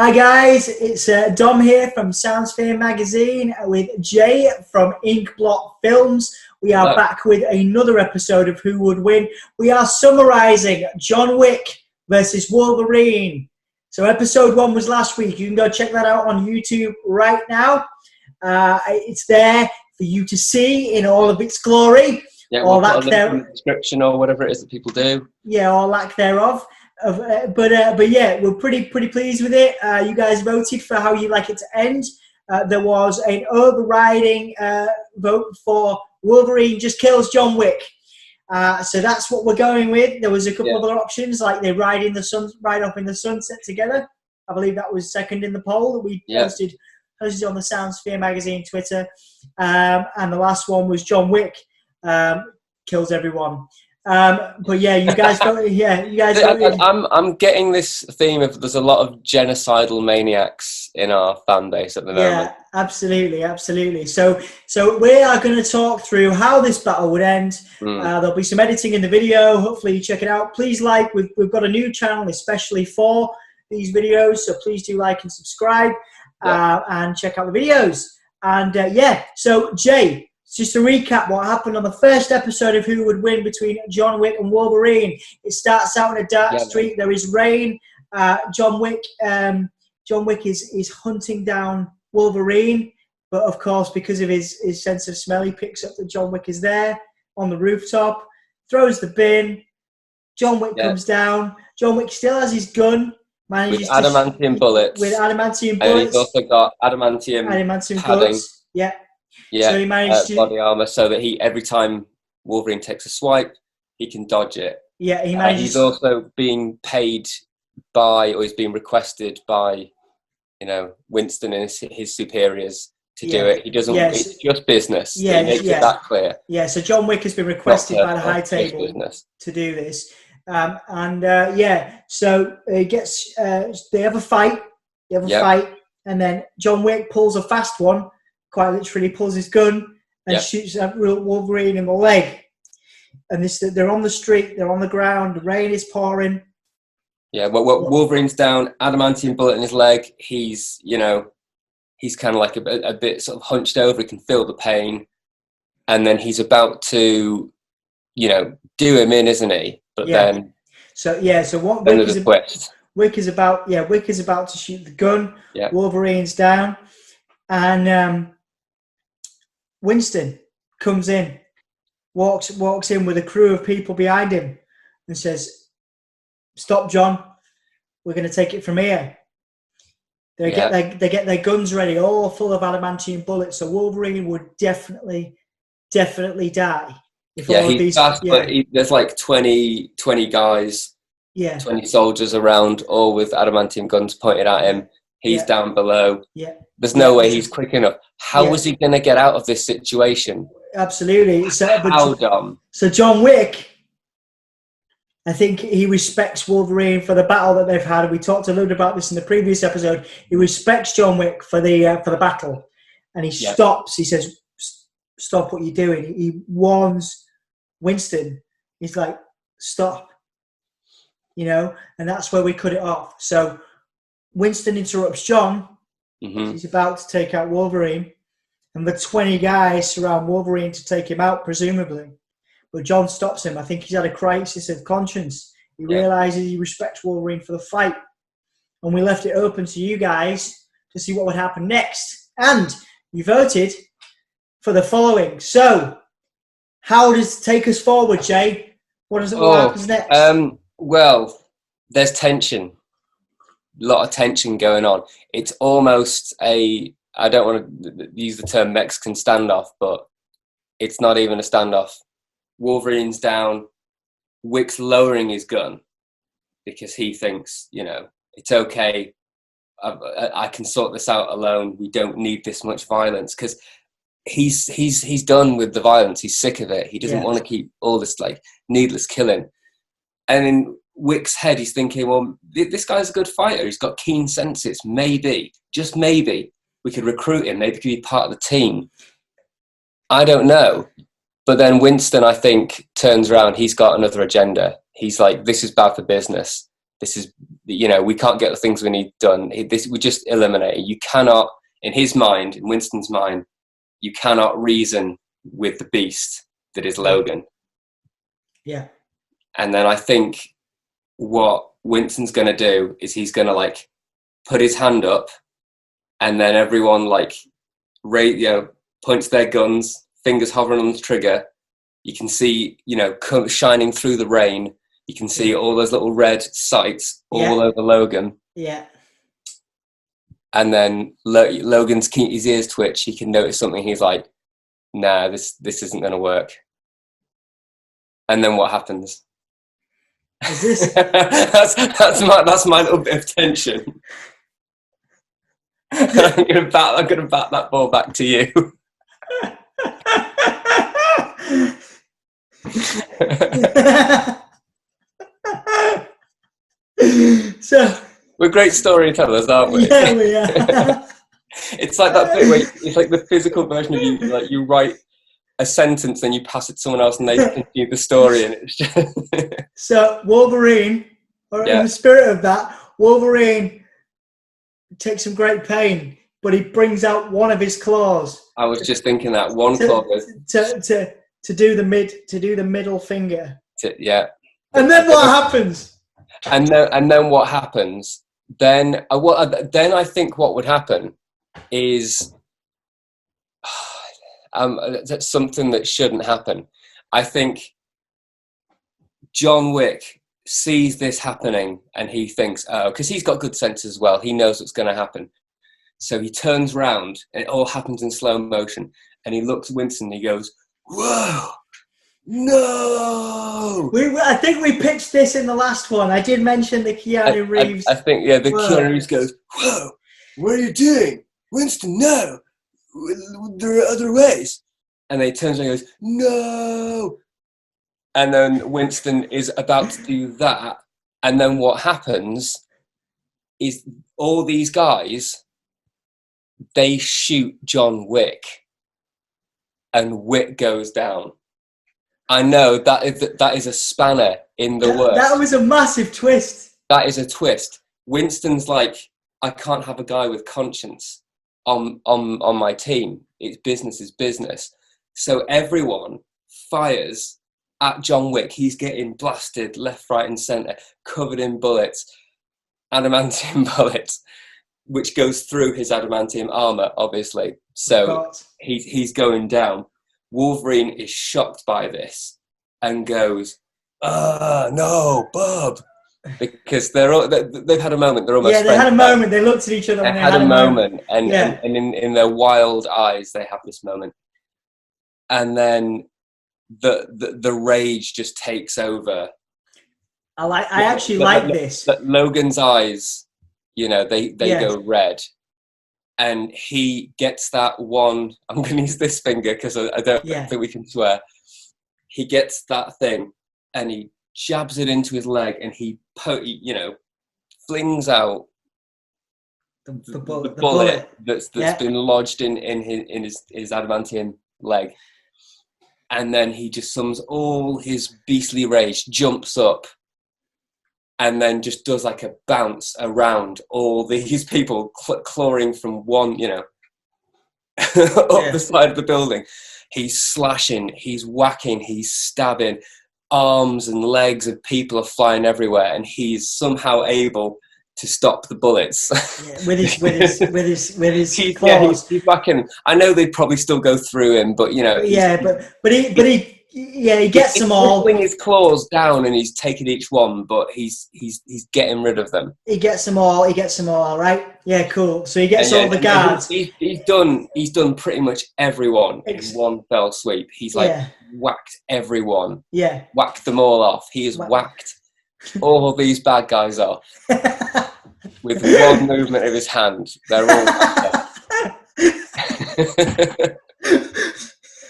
Hi guys, it's Dom here from Soundsphere Magazine with Jay from Inkblot Films. We are back with another episode of Who Would Win. We are summarising John Wick versus Wolverine. So episode 1 was last week. You can go check that out on YouTube right now. It's there for you to see in all of its glory. Yeah, we'll put a link in the description or whatever it is that people do. Yeah, or lack thereof. But yeah, we're pretty pleased with it. You guys voted for how you'd like it to end. There was an overriding vote for Wolverine just kills John Wick. So that's what we're going with. There was a couple of other options, like they ride off in the sunset together. I believe that was second in the poll that we posted on the Soundsphere Magazine Twitter. And the last one was John Wick kills everyone. But yeah, you guys voted. Yeah, you guys voted. I'm getting this theme of there's a lot of genocidal maniacs in our fan base at the moment. Yeah, absolutely. So we are going to talk through how this battle would end. There'll be some editing in the video. Hopefully you check it out. Please like. We've got a new channel especially for these videos, so please do like and subscribe and check out the videos. And so Jay, just to recap what happened on the first episode of Who Would Win between John Wick and Wolverine. It starts out in a dark street. There is rain. John Wick is hunting down Wolverine, but of course, because of his sense of smell, he picks up that John Wick is there on the rooftop, throws the bin. John Wick comes down. John Wick still has his gun. With adamantium bullets. And he's also got adamantium padding. Bullets. Yeah, so he managed body armor, so that every time Wolverine takes a swipe, he can dodge it. Yeah, he manages. He's also being paid by, or he's being requested by, Winston and his superiors to do it. He doesn't. It's just business. Yeah, he makes it that clear. Yeah, so John Wick has been requested by the high table to do this, so he gets. They have a fight. And then John Wick pulls a fast one. Quite literally pulls his gun and shoots at Wolverine in the leg. And they're on the street, they're on the ground, the rain is pouring. Yeah, Wolverine's down, adamantium bullet in his leg. He's kind of like a bit sort of hunched over. He can feel the pain. And then he's about to, do him in, isn't he? But then... So what Wick is about to shoot the gun. Yeah. Wolverine's down. And Winston comes in, walks in with a crew of people behind him and says, "Stop, John. We're going to take it from here." They get their guns ready, all full of adamantium bullets. So Wolverine would definitely die. He's fast, but there's like 20 guys, 20 soldiers around, all with adamantium guns pointed at him. He's down below. Yeah. There's no way he's quick enough. How was he going to get out of this situation? Absolutely. How dumb. So John Wick, I think he respects Wolverine for the battle that they've had. We talked a little about this in the previous episode. He respects John Wick for the battle, and he stops. He says, "Stop what you're doing." He warns Winston. He's like, "Stop," and that's where we cut it off. So Winston interrupts John. He's about to take out Wolverine, and the 20 guys surround Wolverine to take him out, presumably. But John stops him. I think he's had a crisis of conscience. He realizes he respects Wolverine for the fight. And we left it open to you guys to see what would happen next. And you voted for the following. So, how does it take us forward, Jay? What happens next? Well, there's tension. A lot of tension going on. It's almost I don't want to use the term Mexican standoff, but it's not even a standoff. Wolverine's down. Wick's lowering his gun because he thinks, it's okay. I can sort this out alone. We don't need this much violence, because he's done with the violence. He's sick of it. He doesn't want to keep all this needless killing. And in Wick's head, he's thinking, well, this guy's a good fighter. He's got keen senses. Maybe, just maybe, we could recruit him. Maybe he could be part of the team. I don't know. But then Winston, I think, turns around. He's got another agenda. He's like, this is bad for business. This is, we can't get the things we need done. We just eliminate it. You cannot, in his mind, in Winston's mind, you cannot reason with the beast that is Logan. Yeah. And then I think what Winston's going to do is he's going to like put his hand up, and then everyone like points their guns, fingers hovering on the trigger. You can see, shining through the rain. You can see all those little red sights all over Logan. Yeah. And then Logan's his ears twitch. He can notice something. He's like, "Nah, this isn't going to work." And then what happens? Is this? that's my little bit of tension. I'm gonna bat that ball back to you. So we're great storytellers, aren't we? Yeah, we are. It's like that bit where it's like the physical version of you. Like you write a sentence, then you pass it to someone else, and they continue the story, and it's just. So Wolverine, or in the spirit of that, Wolverine takes some great pain, but he brings out one of his claws. I was just thinking that one claw to do the middle finger. And then what happens? And then what happens? Then I think what would happen is that's something that shouldn't happen. I think John Wick sees this happening and he thinks, because he's got good sense as well. He knows what's going to happen. So he turns round and it all happens in slow motion. And he looks at Winston and he goes, "Whoa, no!" I think we pitched this in the last one. I did mention the Keanu Reeves. I think, the Keanu Reeves goes, "Whoa, what are you doing? Winston, no! There are other ways." And then he turns around and goes, "No!" And then Winston is about to do that. And then what happens is all these guys, they shoot John Wick. And Wick goes down. I know that is a spanner in the works. That was a massive twist. That is a twist. Winston's like, I can't have a guy with conscience on my team. It's business is business. So everyone fires at John Wick. He's getting blasted left, right, and centre, covered in bullets, adamantium bullets, which goes through his adamantium armour, obviously. So he's going down. Wolverine is shocked by this and goes, "No, Bob," because they've had a moment. They're almost they had a moment. They looked at each other. They had a moment, and in their wild eyes, they have this moment, and then the rage just takes over. I actually like this. Logan's eyes, they go red. And he gets that one. I'm going to use this finger because I don't think we can swear. He gets that thing and he jabs it into his leg and he flings out the bullet that's been lodged in his adamantium leg. And then he just summons all his beastly rage, jumps up, and then just does like a bounce around all these people clawing from one, up the side of the building. He's slashing, he's whacking, he's stabbing. Arms and legs of people are flying everywhere, and he's somehow able to stop the bullets. With his claws. He's whacking. I know they'd probably still go through him, but he gets them all. He's his claws down and he's taking each one, but he's getting rid of them. He gets them all, right? Yeah, cool. So he gets all the guards. He's done pretty much everyone in one fell sweep. He's whacked everyone. Yeah. Whacked them all off. He has whacked all these bad guys off with one movement of his hand. They're all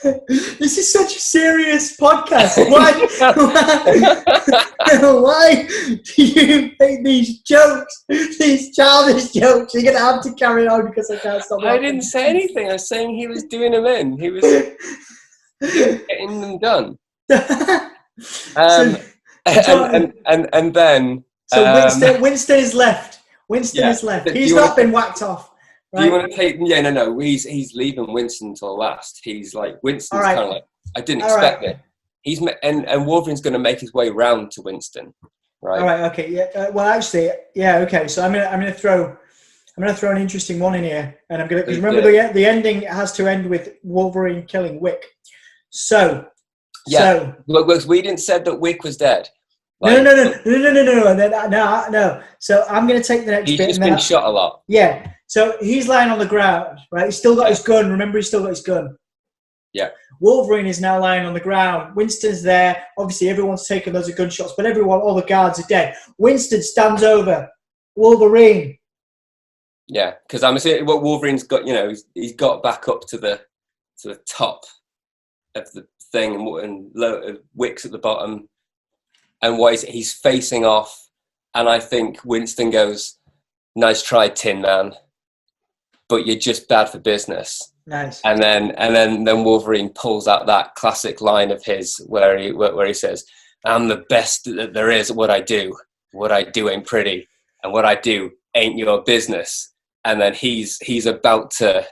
This is such a serious podcast. Why do you make these jokes, these childish jokes? You're going to have to carry on because I can't stop. I didn't say anything. I was saying he was doing them in. He was getting them done. And then So Winston is left. Winston is left. He's not been whacked off. Right? Do you want to take? Yeah, no. He's leaving Winston till last. He's like Winston's kind of like, I didn't expect it. He's and Wolverine's going to make his way round to Winston. Right. All right. Okay. Yeah. Well, actually, yeah. Okay. So I'm gonna throw an interesting one in here, and I'm gonna because remember the ending has to end with Wolverine killing Wick. So. Yeah. So, we didn't said that Wick was dead. Like, no. So I'm going to take the next bit. He's just been shot a lot. Yeah. So he's lying on the ground, right? He's still got his gun. Remember, he's still got his gun. Yeah. Wolverine is now lying on the ground. Winston's there. Obviously, everyone's taken loads of gunshots, but all the guards are dead. Winston stands over Wolverine. Yeah, because I'm assuming what Wolverine's got, he's got back up to the top of the thing, and Wick's at the bottom. And he's facing off, and I think Winston goes, "Nice try, Tin Man, but you're just bad for business." Nice. And then Wolverine pulls out that classic line of his where he says, "I'm the best that there is at what I do. What I do ain't pretty, and what I do ain't your business." And then he's about to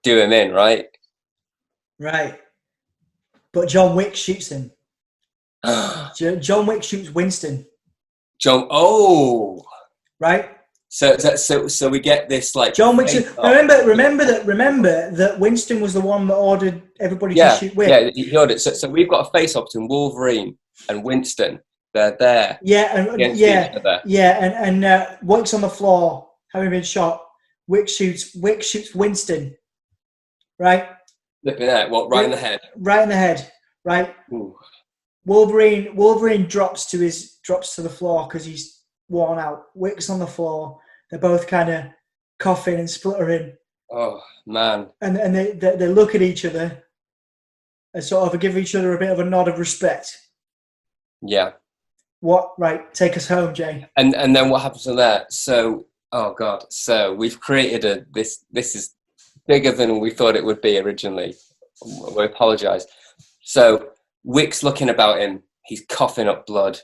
do him in, right? Right. But John Wick shoots him. John Wick shoots Winston. Right. So we get this like John Wick. Remember that Winston was the one that ordered everybody to shoot Wick. Yeah, he ordered. So we've got a face-off between Wolverine and Winston. They're there. Yeah, and Wick's on the floor having been shot. Wick shoots Winston. Right. Flipping out. What? Right in the head. Right in the head. Right. Ooh. Wolverine drops to the floor because he's worn out. Wick's on the floor. They're both kind of coughing and spluttering. Oh man! And they look at each other and sort of give each other a bit of a nod of respect. Yeah. What? Right. Take us home, Jay. And then what happens from there? So God. So we've created this. This is bigger than we thought it would be originally. We apologise. So. Wick's looking about him. He's coughing up blood.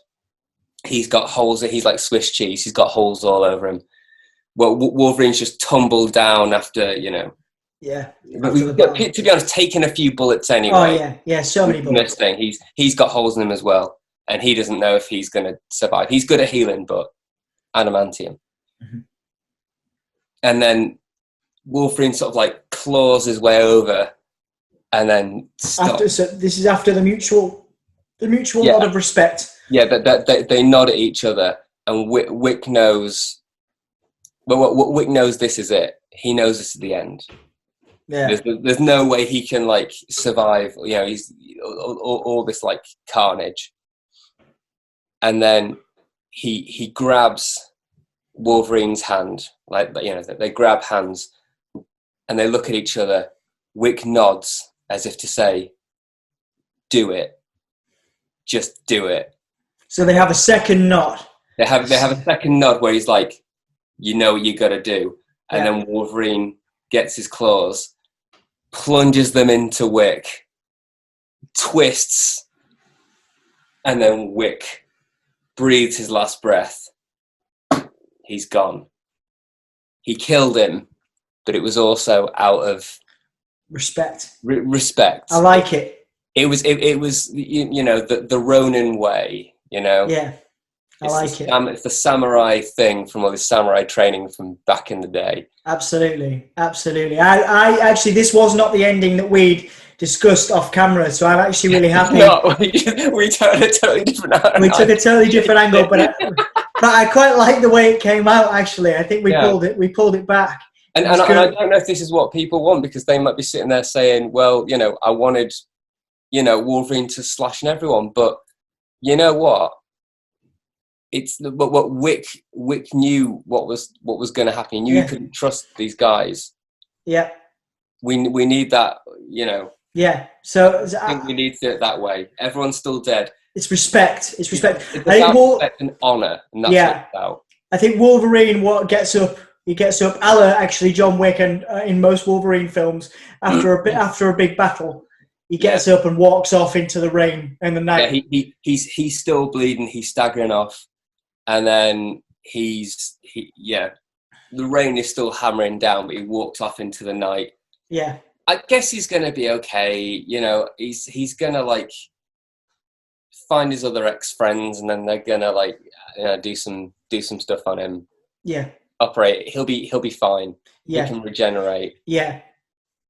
He's got holes. He's like Swiss cheese. He's got holes all over him. Well, Wolverine's just tumbled down after, Yeah. To be honest, taking a few bullets anyway. Oh, yeah. So many bullets. This thing. He's got holes in him as well. And he doesn't know if he's going to survive. He's good at healing, but adamantium. Mm-hmm. And then Wolverine sort of like claws his way over. And then stop. So this is after the mutual nod of respect. Yeah, they nod at each other, and Wick knows. But Wick knows this is it. He knows this is the end. Yeah. There's no way he can like survive. He's all this like carnage. And then he grabs Wolverine's hand, they grab hands, and they look at each other. Wick nods. As if to say, do it. Just do it. So they have a second nod. They have a second nod where he's like, you know what you got to do. And then Wolverine gets his claws, plunges them into Wick, twists, and then Wick breathes his last breath. He's gone. He killed him, but it was also out of respect. Respect. I like it. It was the Ronin way. Yeah. I like it. It's the samurai thing from all this samurai training from back in the day. Absolutely. I actually, this was not the ending that we'd discussed off camera, so I'm actually really happy. No, we took a totally different angle. We took a totally different angle, but I quite like the way it came out. Actually, I think we pulled it back. And I don't know if this is what people want, because they might be sitting there saying, well, I wanted, Wolverine to slash everyone. But you know what? But what Wick knew what was going to happen. He knew he couldn't trust these guys. Yeah. We need that, Yeah. So I think we need to do it that way. Everyone's still dead. It's respect. It's respect. It's about respect and honour, and that's what it's about. I think Wolverine gets up. He gets up. Actually, John Wick, and in most Wolverine films, after a big battle, he gets up and walks off into the rain and the night. Yeah, he's still bleeding. He's staggering off, and then the rain is still hammering down, but he walks off into the night. Yeah. I guess he's going to be okay. You know, he's going to like find his other ex-friends, and then they're going to like do some stuff on him. Yeah. Operate. He'll be fine. Yeah. He can regenerate. Yeah.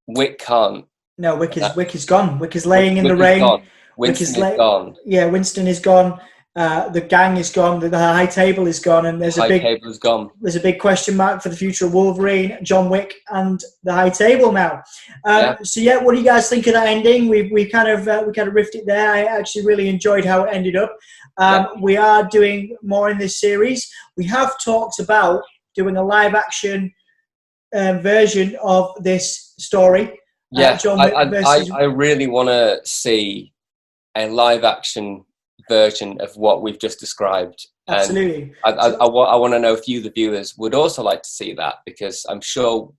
Wick can't. No, Wick is gone. Wick is laying in the rain. Gone. Winston is gone. Yeah, Winston is gone. The gang is gone. The high table is gone, and there's a big question mark for the future of Wolverine, John Wick, and the high table now. So yeah, what do you guys think of that ending? We kind of riffed it there. I actually really enjoyed how it ended up. We are doing more in this series. We have talked about doing a live action version of this story. Yeah, John Wick I really want to see a live action version of what we've just described. Absolutely. And I want to know if you, the viewers, would also like to see that, because I'm sure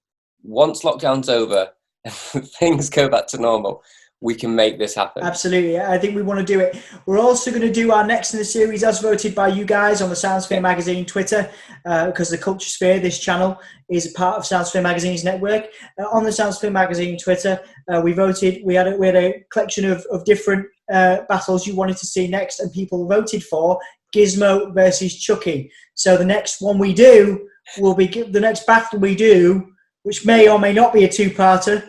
once lockdown's over and things go back to normal, we can make this happen. Absolutely. I think we want to do it. We're also going to do our next in the series as voted by you guys on the Soundsphere Magazine Twitter, because the Culture Sphere, this channel, is a part of Soundsphere Magazine's network. On the Soundsphere Magazine Twitter, we voted. We had a collection of different battles you wanted to see next, and people voted for Gizmo versus Chucky. So the next one we do will be the next battle we do, which may or may not be a two-parter.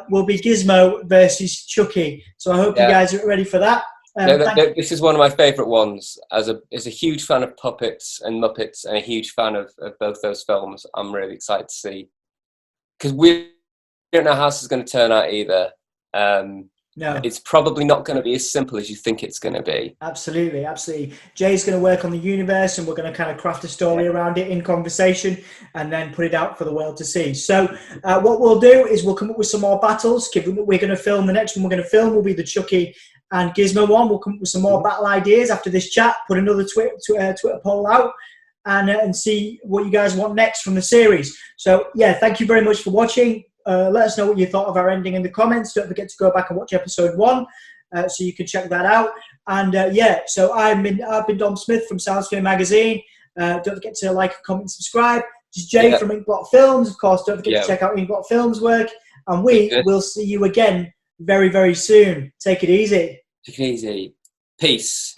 Will be Gizmo versus Chucky. So I hope you guys are ready for that. This is one of my favourite ones. As a huge fan of puppets and Muppets, and a huge fan of both those films, I'm really excited to see, because we don't know how this is going to turn out either. No, it's probably not going to be as simple as you think it's going to be. Absolutely. Jay's going to work on the universe, and we're going to kind of craft a story around it in conversation, and then put it out for the world to see. So what we'll do is we'll come up with some more battles. We're going to film the next one. We're going to film will be the Chucky and Gizmo one. We'll come up with some more battle ideas after this chat. Put another Twitter poll out, and see what you guys want next from the series. So yeah, thank you very much for watching. Let us know what you thought of our ending in the comments. Don't forget to go back and watch episode 1, so you can check that out. And so I've been Dom Smith from Soundsphere Magazine. Don't forget to like, comment, subscribe. This is Jay from Inkblot Films. Of course, don't forget to check out Inkblot Films' work. And we will see you again very, very soon. Take it easy. Take it easy. Peace.